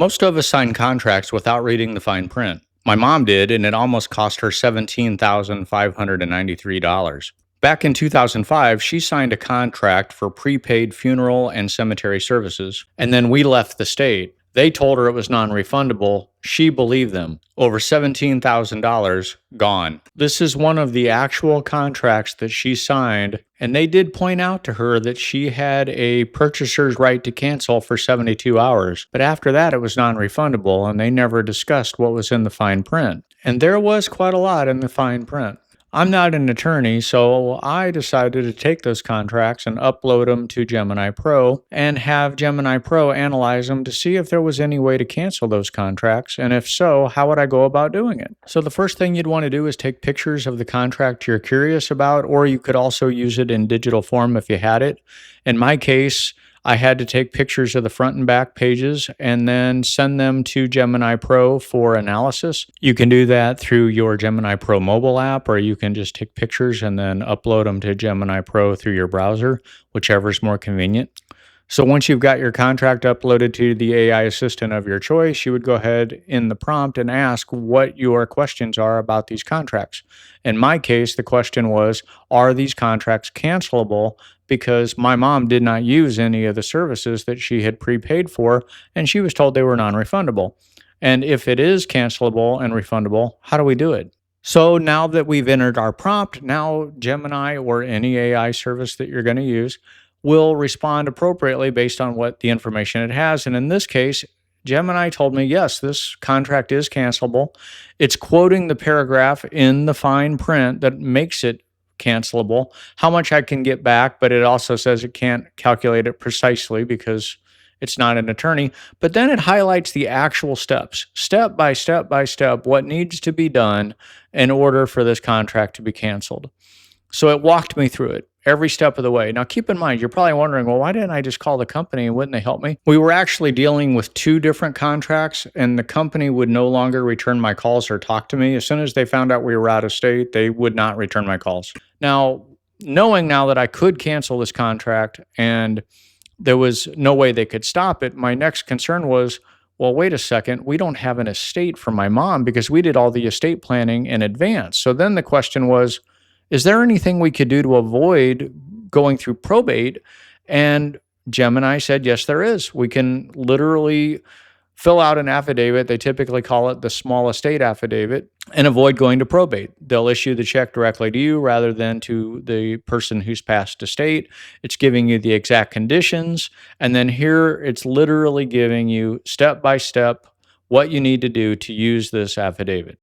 Most of us sign contracts without reading the fine print. My mom did, and it almost cost her $17,593. Back in 2005, she signed a contract for prepaid funeral and cemetery services, and then we left the state. They told her it was non refundable. She believed them. Over $17,000 gone. This is one of the actual contracts that she signed, and they did point out to her that she had a purchaser's right to cancel for 72 hours. But after that, it was non refundable, and they never discussed what was in the fine print. And there was quite a lot in the fine print. I'm not an attorney, so I decided to take those contracts and upload them to Gemini Pro and have Gemini Pro analyze them to see if there was any way to cancel those contracts, and if so, how would I go about doing it? So the first thing you'd want to do is take pictures of the contract you're curious about, or you could also use it in digital form if you had it. In my case, I had to take pictures of the front and back pages and then send them to Gemini Pro for analysis. You can do that through your Gemini Pro mobile app, or you can just take pictures and then upload them to Gemini Pro through your browser, whichever is more convenient. So once you've got your contract uploaded to the AI assistant of your choice, you would go ahead in the prompt and ask what your questions are about these contracts. In my case, the question was, are these contracts cancelable? Because my mom did not use any of the services that she had prepaid for, and she was told they were non-refundable. And if it is cancelable and refundable, how do we do it? So now that we've entered our prompt, now Gemini or any AI service that you're going to use will respond appropriately based on what the information it has. And in this case, Gemini told me, yes, this contract is cancelable. It's quoting the paragraph in the fine print that makes it cancelable, how much I can get back, but it also says it can't calculate it precisely because it's not an attorney. But then it highlights the actual steps, step by step by step, what needs to be done in order for this contract to be canceled. So it walked me through it every step of the way. Now, keep in mind, you're probably wondering, well, why didn't I just call the company and wouldn't they help me? We were actually dealing with two different contracts, and the company would no longer return my calls or talk to me. As soon as they found out we were out of state, they would not return my calls. Now, knowing now that I could cancel this contract and there was no way they could stop it, my next concern was, well, wait a second, we don't have an estate for my mom because we did all the estate planning in advance. So then the question was, is there anything we could do to avoid going through probate? And Gemini said, yes, there is. We can literally fill out an affidavit. They typically call it the small estate affidavit, and avoid going to probate. They'll issue the check directly to you rather than to the person who's passed estate. It's giving you the exact conditions. And then here it's literally giving you step by step what you need to do to use this affidavit.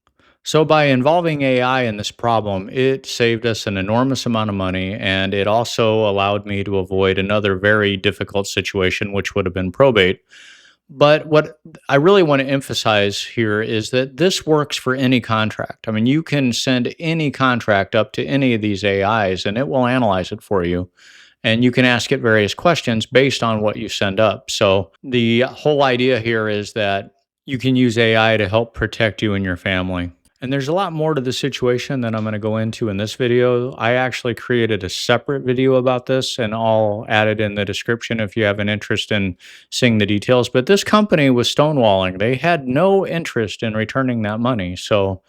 So by involving AI in this problem, it saved us an enormous amount of money, and it also allowed me to avoid another very difficult situation, which would have been probate. But what I really want to emphasize here is that this works for any contract. I mean, you can send any contract up to any of these AIs, and it will analyze it for you. And you can ask it various questions based on what you send up. So the whole idea here is that you can use AI to help protect you and your family. And there's a lot more to the situation that I'm going to go into in this video. I actually created a separate video about this, and I'll add it in the description if you have an interest in seeing the details. But this company was stonewalling. They had no interest in returning that money. So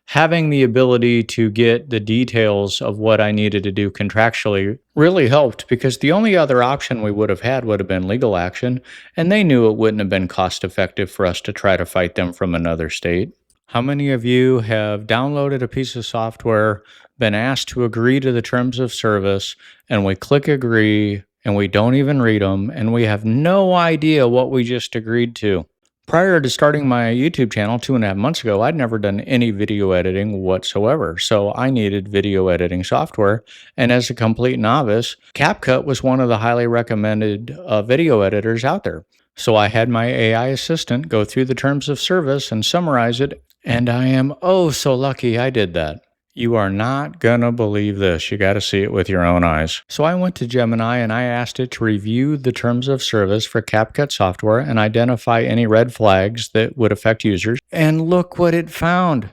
having the ability to get the details of what I needed to do contractually really helped, because the only other option we would have had would have been legal action. And they knew it wouldn't have been cost effective for us to try to fight them from another state. How many of you have downloaded a piece of software, been asked to agree to the terms of service, and we click agree, and we don't even read them, and we have no idea what we just agreed to? Prior to starting my YouTube channel 2.5 months ago, I'd never done any video editing whatsoever, so I needed video editing software. And as a complete novice, CapCut was one of the highly recommended video editors out there. So I had my AI assistant go through the terms of service and summarize it, and I am oh so lucky I did that. You are not gonna believe this. You got to see it with your own eyes. So I went to Gemini and I asked it to review the terms of service for CapCut software and identify any red flags that would affect users. And look what it found.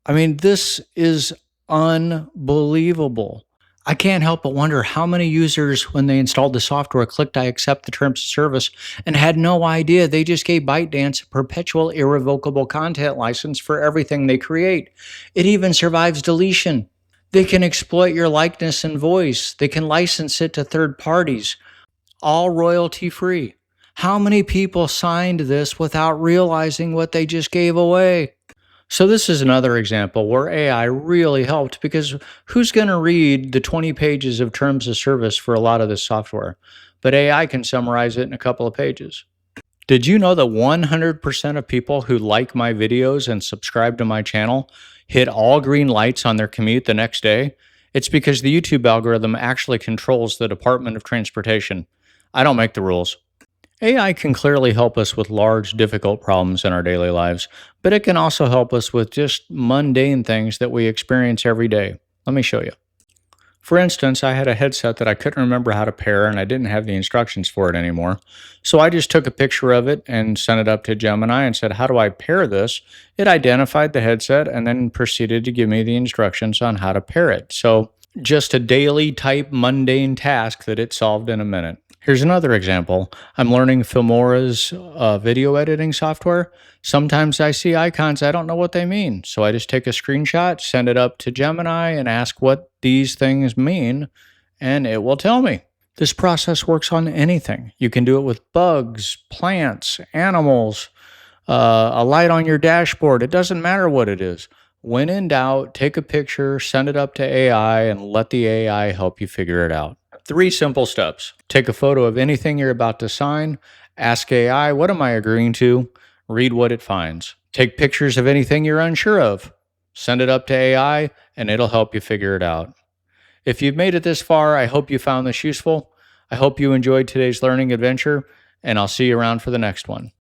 I mean, this is unbelievable. I can't help but wonder how many users, when they installed the software, clicked I accept the terms of service and had no idea they just gave ByteDance a perpetual irrevocable content license for everything they create. It even survives deletion. They can exploit your likeness and voice. They can license it to third parties, all royalty free. How many people signed this without realizing what they just gave away? So, this is another example where AI really helped because who's going to read the 20 pages of terms of service for a lot of this software? But AI can summarize it in a couple of pages. Did you know that 100% of people who like my videos and subscribe to my channel hit all green lights on their commute the next day? It's because the YouTube algorithm actually controls the Department of Transportation. I don't make the rules. AI can clearly help us with large, difficult problems in our daily lives, but it can also help us with just mundane things that we experience every day. Let me show you. For instance, I had a headset that I couldn't remember how to pair and I didn't have the instructions for it anymore. So I just took a picture of it and sent it up to Gemini and said, "How do I pair this?" It identified the headset and then proceeded to give me the instructions on how to pair it. So just a daily type mundane task that it solved in a minute. Here's another example. I'm learning Filmora's video editing software. Sometimes I see icons, I don't know what they mean. So I just take a screenshot, send it up to Gemini, and ask what these things mean, and it will tell me. This process works on anything. You can do it with bugs, plants, animals, a light on your dashboard. It doesn't matter what it is. When in doubt, take a picture, send it up to AI, and let the AI help you figure it out. 3 simple steps. Take a photo of anything you're about to sign. Ask AI, what am I agreeing to? Read what it finds. Take pictures of anything you're unsure of. Send it up to AI, and it'll help you figure it out. If you've made it this far, I hope you found this useful. I hope you enjoyed today's learning adventure, and I'll see you around for the next one.